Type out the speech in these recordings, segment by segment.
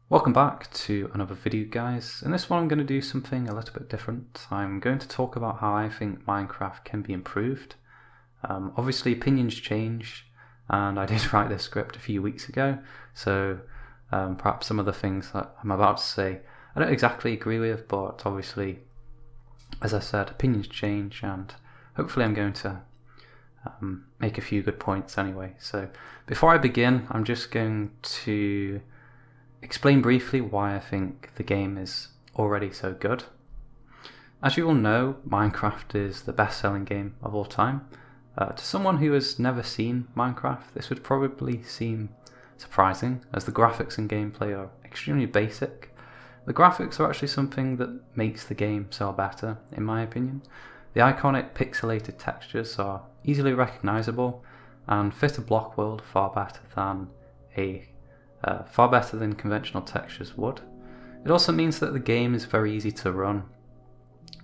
Welcome back to another video, guys. In this one I'm going to do something a little bit different. I'm going to talk about how I think Minecraft can be improved. Obviously opinions change, and I did write this script a few weeks ago, so perhaps some of the things that I'm about to say I don't exactly agree with, but obviously, as I said, opinions change, and hopefully I'm going to make a few good points anyway. So before I begin, I'm just going to explain briefly why I think the game is already so good. As you all know, Minecraft is the best-selling game of all time. To someone who has never seen Minecraft, this would probably seem surprising, as the graphics and gameplay are extremely basic. The graphics are actually something that makes the game sell better, in my opinion. The iconic pixelated textures are easily recognizable and fit a block world far better than conventional textures would. It also means that the game is very easy to run,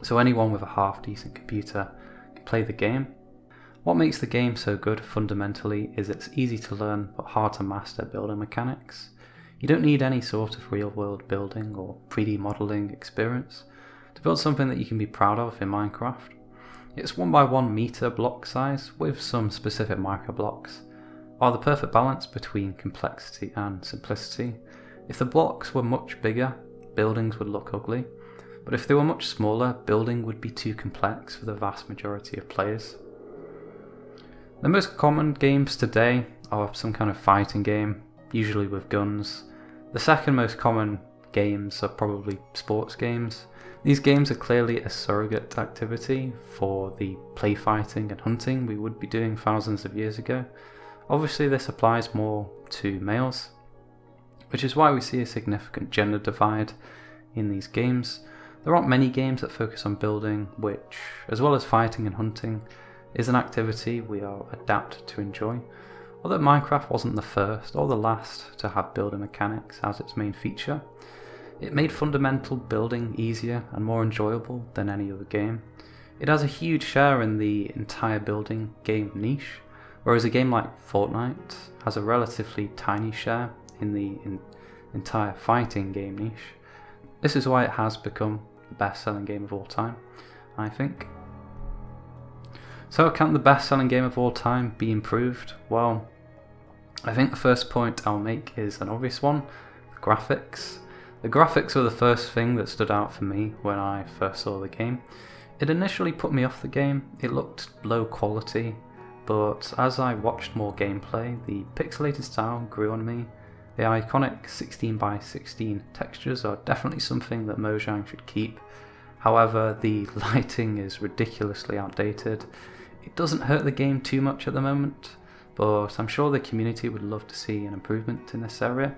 so anyone with a half-decent computer can play the game. What makes the game so good fundamentally is it's easy to learn but hard to master building mechanics. You don't need any sort of real-world building or 3D modeling experience to build something that you can be proud of in Minecraft. Its 1x1 meter block size with some specific micro blocks are the perfect balance between complexity and simplicity. If the blocks were much bigger, buildings would look ugly, but if they were much smaller, building would be too complex for the vast majority of players. The most common games today are some kind of fighting game, usually with guns. The second most common games are probably sports games. These games are clearly a surrogate activity for the play fighting and hunting we would be doing thousands of years ago. Obviously this applies more to males, which is why we see a significant gender divide in these games. There aren't many games that focus on building, which, as well as fighting and hunting, is an activity we are adapted to enjoy. Although Minecraft wasn't the first or the last to have building mechanics as its main feature, it made fundamental building easier and more enjoyable than any other game. It has a huge share in the entire building game niche, whereas a game like Fortnite has a relatively tiny share in the entire fighting game niche. This is why it has become the best-selling game of all time, I think. So can the best-selling game of all time be improved? Well, I think the first point I'll make is an obvious one: the graphics. The graphics were the first thing that stood out for me when I first saw the game. It initially put me off the game. It looked low quality, but as I watched more gameplay, the pixelated style grew on me. The iconic 16x16 textures are definitely something that Mojang should keep. However, the lighting is ridiculously outdated. It doesn't hurt the game too much at the moment, but I'm sure the community would love to see an improvement in this area.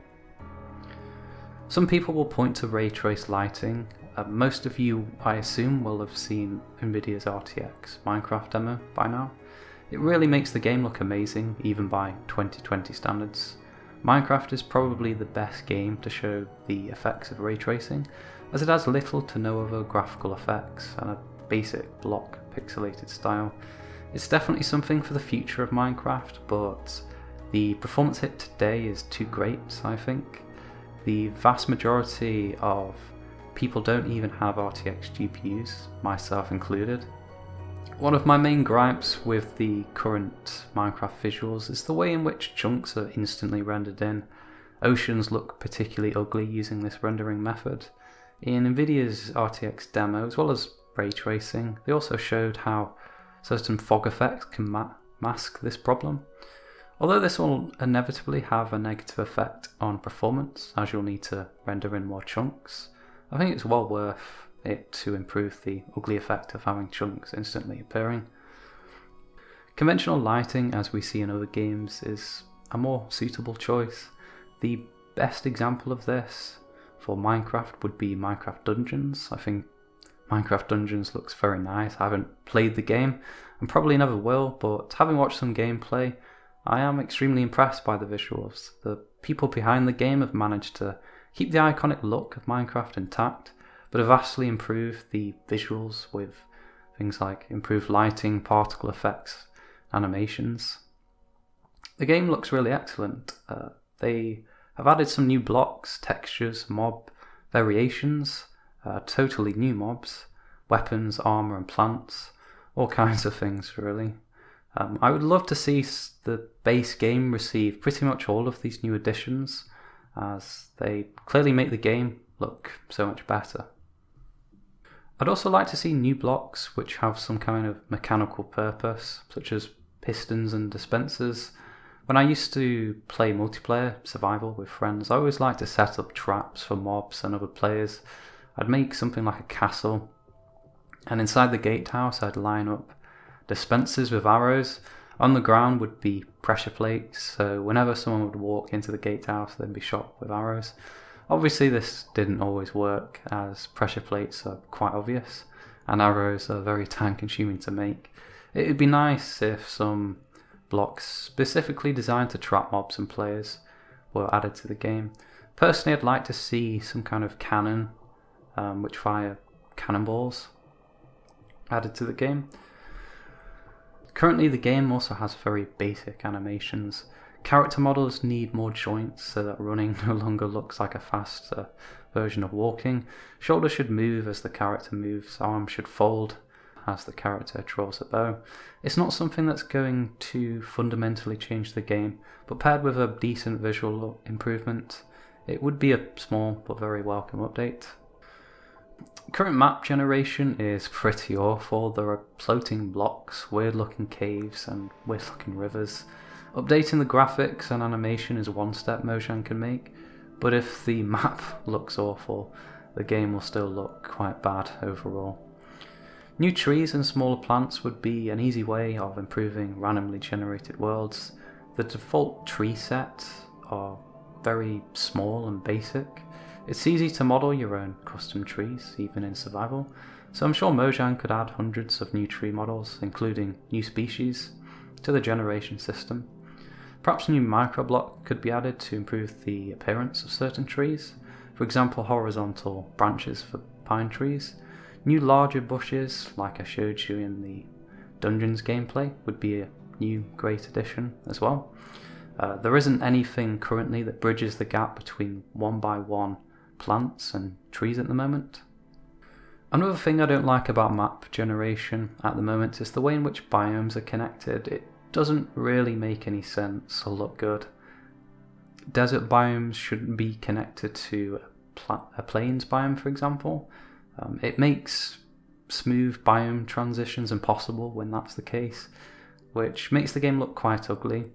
Some people will point to ray trace lighting. Most of you, I assume, will have seen Nvidia's RTX Minecraft demo by now. It really makes the game look amazing, even by 2020 standards. Minecraft is probably the best game to show the effects of ray tracing, as it has little to no other graphical effects and a basic block pixelated style. It's definitely something for the future of Minecraft, but the performance hit today is too great, I think. The vast majority of people don't even have RTX GPUs, myself included. One of my main gripes with the current Minecraft visuals is the way in which chunks are instantly rendered in. Oceans look particularly ugly using this rendering method. In Nvidia's RTX demo, as well as ray tracing, they also showed how certain fog effects can mask this problem. Although this will inevitably have a negative effect on performance, as you'll need to render in more chunks, I think it's well worth it to improve the ugly effect of having chunks instantly appearing. Conventional lighting, as we see in other games, is a more suitable choice. The best example of this for Minecraft would be Minecraft Dungeons. I think Minecraft Dungeons looks very nice. I haven't played the game and probably never will, but having watched some gameplay, I am extremely impressed by the visuals. The people behind the game have managed to keep the iconic look of Minecraft intact, but have vastly improved the visuals with things like improved lighting, particle effects, animations. The game looks really excellent. They I've added some new blocks, textures, mob variations, totally new mobs, weapons, armor and plants, all kinds of things really. I would love to see the base game receive pretty much all of these new additions, as they clearly make the game look so much better. I'd also like to see new blocks which have some kind of mechanical purpose, such as pistons and dispensers. When I used to play multiplayer survival with friends, I always liked to set up traps for mobs and other players. I'd make something like a castle, and inside the gatehouse I'd line up dispensers with arrows. On the ground would be pressure plates, so whenever someone would walk into the gatehouse they'd be shot with arrows. Obviously this didn't always work, as pressure plates are quite obvious and arrows are very time consuming to make. It would be nice if some blocks specifically designed to trap mobs and players were added to the game. Personally, I'd like to see some kind of cannon which fire cannonballs added to the game. Currently the game also has very basic animations. Character models need more joints so that running no longer looks like a faster version of walking. Shoulders should move as the character moves, arms should fold as the character draws a bow. It's not something that's going to fundamentally change the game, but paired with a decent visual improvement, it would be a small but very welcome update. Current map generation is pretty awful. There are floating blocks, weird looking caves and weird looking rivers. Updating the graphics and animation is one step Mojang can make, but if the map looks awful, the game will still look quite bad overall. New trees and smaller plants would be an easy way of improving randomly generated worlds. The default tree sets are very small and basic. It's easy to model your own custom trees, even in survival, so I'm sure Mojang could add hundreds of new tree models, including new species, to the generation system. Perhaps a new microblock could be added to improve the appearance of certain trees, for example horizontal branches for pine trees. New larger bushes, like I showed you in the Dungeons gameplay, would be a new great addition as well. There isn't anything currently that bridges the gap between 1x1 plants and trees at the moment. Another thing I don't like about map generation at the moment is the way in which biomes are connected. It doesn't really make any sense or look good. Desert biomes shouldn't be connected to a plains biome, for example. It makes smooth biome transitions impossible when that's the case, which makes the game look quite ugly.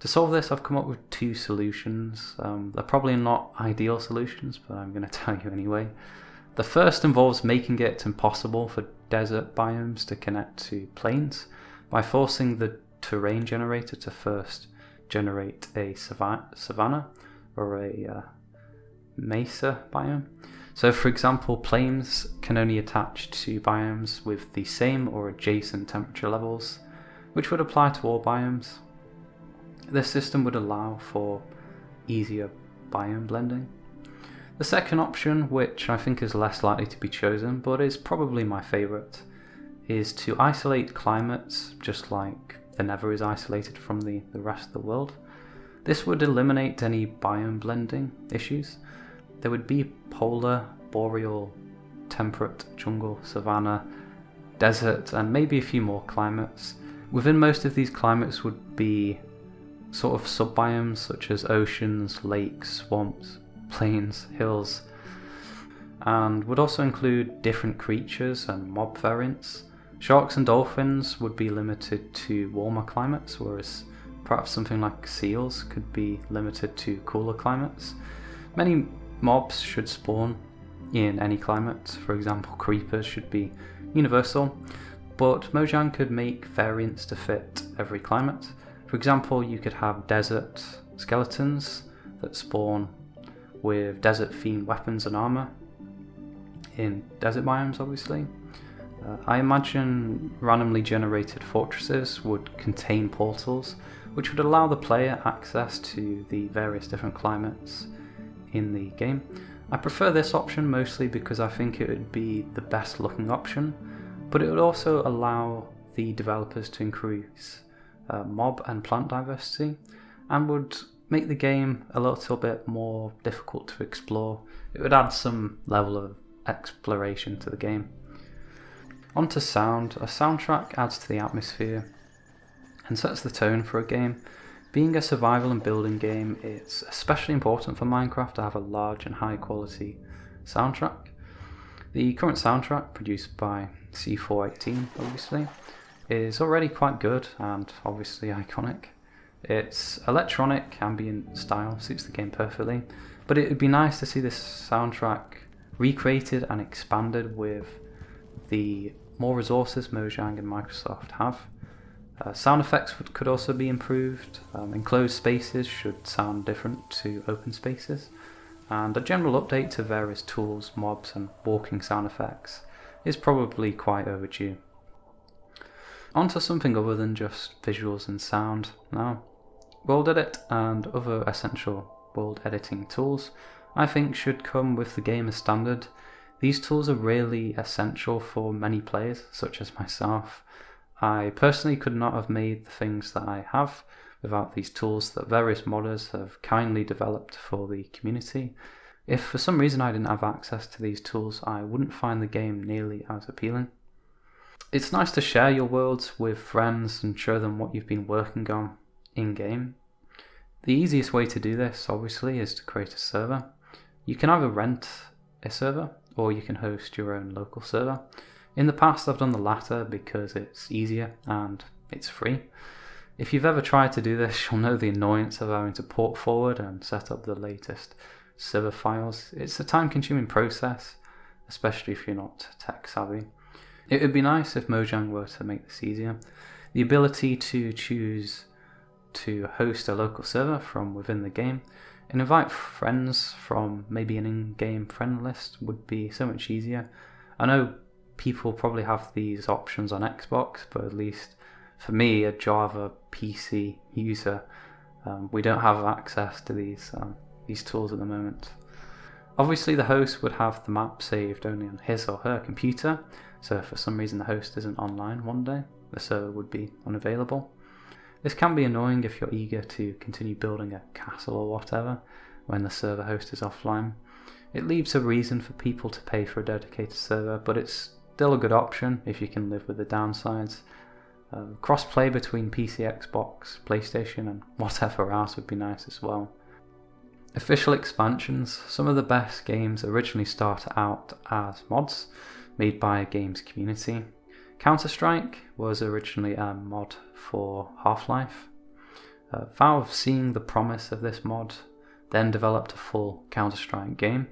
To solve this, I've come up with two solutions. They're probably not ideal solutions, but I'm going to tell you anyway. The first involves making it impossible for desert biomes to connect to plains by forcing the terrain generator to first generate a savanna or a mesa biome. So for example, plains can only attach to biomes with the same or adjacent temperature levels, which would apply to all biomes. This system would allow for easier biome blending. The second option, which I think is less likely to be chosen but is probably my favourite, is to isolate climates just like the Nether is isolated from the rest of the world. This would eliminate any biome blending issues. There would be polar, boreal, temperate, jungle, savanna, desert, and maybe a few more climates. Within most of these climates would be sort of subbiomes such as oceans, lakes, swamps, plains, hills, and would also include different creatures and mob variants. Sharks and dolphins would be limited to warmer climates, whereas perhaps something like seals could be limited to cooler climates. Many mobs should spawn in any climate. For example, creepers should be universal, but Mojang could make variants to fit every climate. For example, you could have desert skeletons that spawn with desert themed weapons and armor in desert biomes, obviously. I imagine randomly generated fortresses would contain portals, which would allow the player access to the various different climates in the game. I prefer this option mostly because I think it would be the best looking option, but it would also allow the developers to increase mob and plant diversity, and would make the game a little bit more difficult to explore. It would add some level of exploration to the game. Onto sound. A soundtrack adds to the atmosphere and sets the tone for a game. Being a survival and building game, it's especially important for Minecraft to have a large and high quality soundtrack. The current soundtrack, produced by C418 obviously, is already quite good and obviously iconic. Its electronic ambient style suits the game perfectly, but it would be nice to see this soundtrack recreated and expanded with the more resources Mojang and Microsoft have. Sound effects could also be improved. Enclosed spaces should sound different to open spaces, and a general update to various tools, mobs and walking sound effects is probably quite overdue. Onto something other than just visuals and sound now. World Edit and other essential world editing tools I think should come with the game as standard. These tools are really essential for many players, such as myself. I personally could not have made the things that I have without these tools that various modders have kindly developed for the community. If for some reason I didn't have access to these tools, I wouldn't find the game nearly as appealing. It's nice to share your worlds with friends and show them what you've been working on in-game. The easiest way to do this, obviously, is to create a server. You can either rent a server or you can host your own local server. In the past I've done the latter because it's easier and it's free. If you've ever tried to do this, you'll know the annoyance of having to port forward and set up the latest server files. It's a time-consuming process, especially if you're not tech savvy. It would be nice if Mojang were to make this easier. The ability to choose to host a local server from within the game and invite friends from maybe an in-game friend list would be so much easier. I know people probably have these options on Xbox, but at least for me, a Java PC user, we don't have access to these tools at the moment. Obviously the host would have the map saved only on his or her computer, so if for some reason the host isn't online one day, the server would be unavailable. This can be annoying if you're eager to continue building a castle or whatever when the server host is offline. It leaves a reason for people to pay for a dedicated server, but it's still a good option if you can live with the downsides. Cross-play between PC, Xbox, PlayStation and whatever else would be nice as well. Official expansions. Some of the best games originally started out as mods made by a games community. Counter-Strike was originally a mod for Half-Life. Valve, seeing the promise of this mod, then developed a full Counter-Strike game.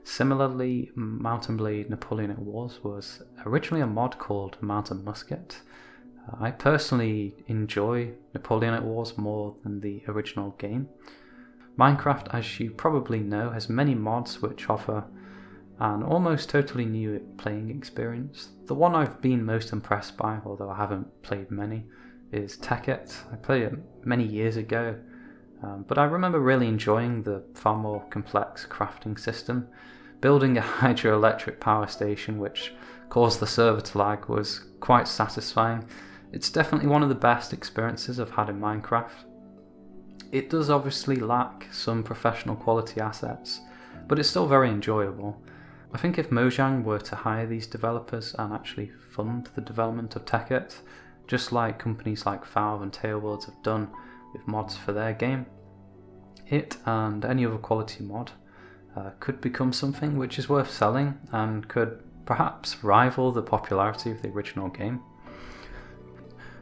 Similarly, Mount & Blade Napoleonic Wars was originally a mod called Mount & Musket. I personally enjoy Napoleonic Wars more than the original game. Minecraft, as you probably know, has many mods which offer an almost totally new playing experience. The one I've been most impressed by, although I haven't played many, is Tekkit. I played it many years ago, but I remember really enjoying the far more complex crafting system. Building a hydroelectric power station which caused the server to lag was quite satisfying. It's definitely one of the best experiences I've had in Minecraft. It does obviously lack some professional quality assets, but it's still very enjoyable. I think if Mojang were to hire these developers and actually fund the development of Tekkit, just like companies like Valve and Tailworlds have done with mods for their game, it and any other quality mod could become something which is worth selling and could perhaps rival the popularity of the original game.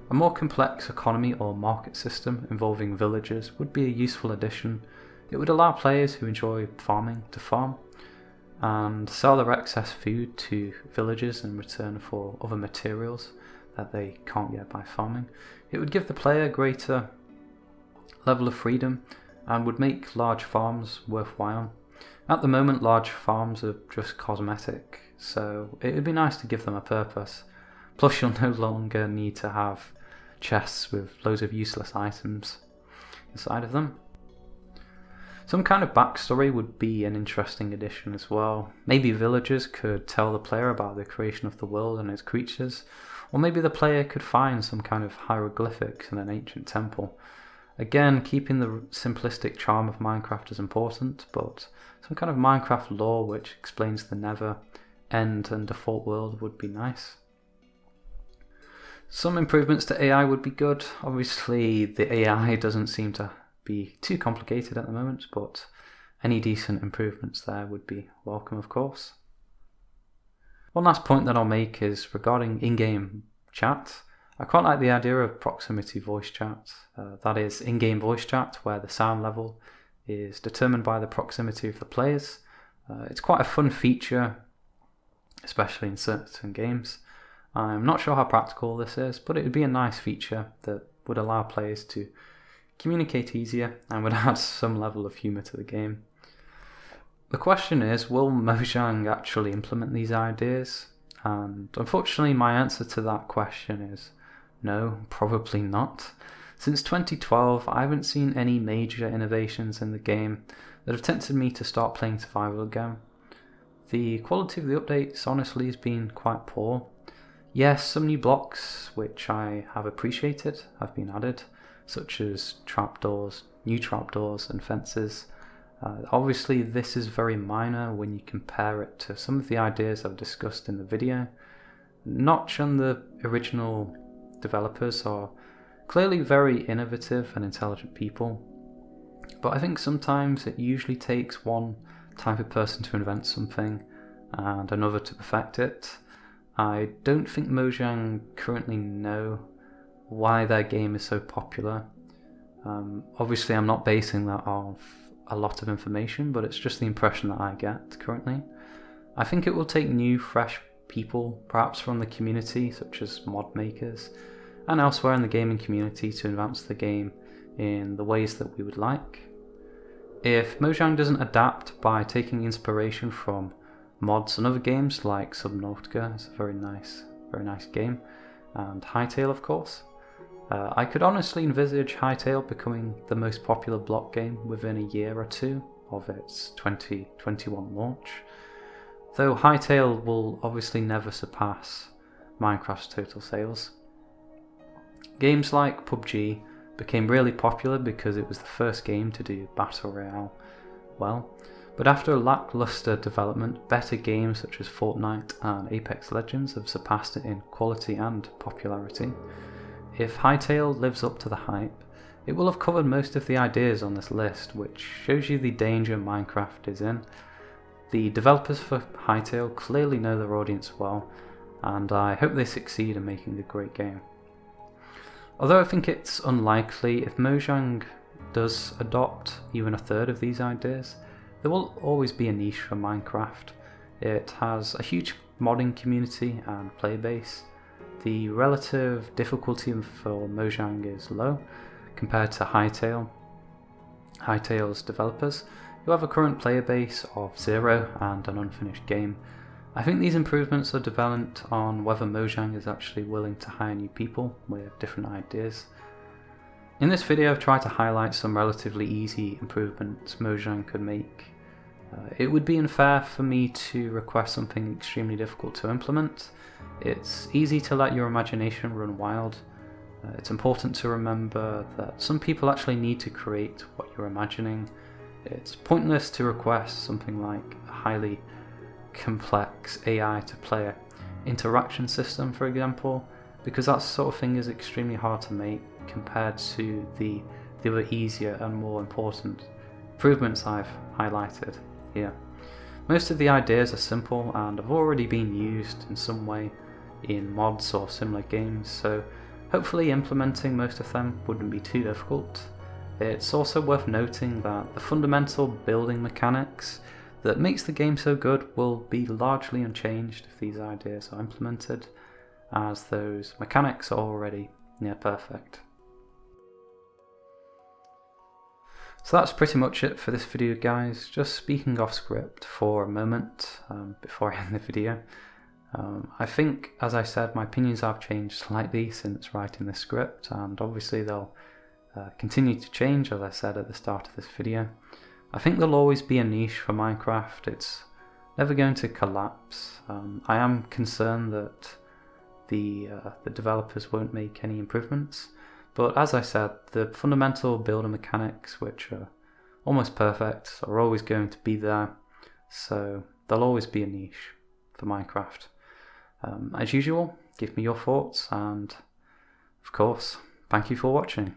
A more complex economy or market system involving villagers would be a useful addition. It would allow players who enjoy farming to farm and sell their excess food to villagers in return for other materials that they can't get by farming. It would give the player a greater level of freedom and would make large farms worthwhile. At the moment, large farms are just cosmetic, so it would be nice to give them a purpose. Plus, you'll no longer need to have chests with loads of useless items inside of them. Some kind of backstory would be an interesting addition as well. Maybe villagers could tell the player about the creation of the world and its creatures, or maybe the player could find some kind of hieroglyphics in an ancient temple. Again, keeping the simplistic charm of Minecraft is important, but some kind of Minecraft lore which explains the never, end and default world would be nice. Some improvements to AI would be good. Obviously the AI doesn't seem to be too complicated at the moment, but any decent improvements there would be welcome, of course. One last point that I'll make is regarding in-game chat. I quite like the idea of proximity voice chat, that is in-game voice chat where the sound level is determined by the proximity of the players. It's quite a fun feature, especially in certain games. I'm not sure how practical this is, but it would be a nice feature that would allow players to communicate easier and would add some level of humour to the game. The question is, will Mojang actually implement these ideas? And unfortunately my answer to that question is no, probably not. Since 2012 I haven't seen any major innovations in the game that have tempted me to start playing survival again. The quality of the updates honestly has been quite poor. Yes, some new blocks which I have appreciated have been added, such as trapdoors, new trapdoors and fences. Obviously this is very minor when you compare it to some of the ideas I've discussed in the video. Notch and the original developers are clearly very innovative and intelligent people, but I think sometimes it usually takes one type of person to invent something and another to perfect it. I don't think Mojang currently know why their game is so popular. Obviously I'm not basing that off a lot of information, but it's just the impression that I get currently. I think it will take new, fresh people, perhaps from the community, such as mod makers, and elsewhere in the gaming community to advance the game in the ways that we would like. If Mojang doesn't adapt by taking inspiration from mods and other games like Subnautica, it's a very nice game, and Hytale of course, I could honestly envisage Hytale becoming the most popular block game within a year or two of its 2021 launch, though Hytale will obviously never surpass Minecraft's total sales. Games like PUBG became really popular because it was the first game to do Battle Royale well, but after a lackluster development, better games such as Fortnite and Apex Legends have surpassed it in quality and popularity. If Hytale lives up to the hype, it will have covered most of the ideas on this list, which shows you the danger Minecraft is in. The developers for Hytale clearly know their audience well, and I hope they succeed in making a great game. Although I think it's unlikely, if Mojang does adopt even a third of these ideas, there will always be a niche for Minecraft. It has a huge modding community and player base. The relative difficulty for Mojang is low compared to Hytale. Hytale's developers, who have a current player base of 0 and an unfinished game. I think these improvements are dependent on whether Mojang is actually willing to hire new people with different ideas. In this video I've tried to highlight some relatively easy improvements Mojang could make. It would be unfair for me to request something extremely difficult to implement. It's easy to let your imagination run wild. It's important to remember that some people actually need to create what you're imagining. It's pointless to request something like a highly complex AI to player interaction system, for example, because that sort of thing is extremely hard to make compared to the other easier and more important improvements I've highlighted here. Most of the ideas are simple and have already been used in some way in mods or similar games, so hopefully implementing most of them wouldn't be too difficult. It's also worth noting that the fundamental building mechanics that makes the game so good will be largely unchanged if these ideas are implemented, as those mechanics are already near perfect. So that's pretty much it for this video, guys. Just speaking off script for a moment before I end the video. I think, as I said, my opinions have changed slightly since writing this script, and obviously they'll continue to change, as I said at the start of this video. I think there'll always be a niche for Minecraft. It's never going to collapse. I am concerned that the developers won't make any improvements, But as I said, the fundamental builder mechanics, which are almost perfect, are always going to be there, so there'll always be a niche for Minecraft. As usual, give me your thoughts, and of course, thank you for watching.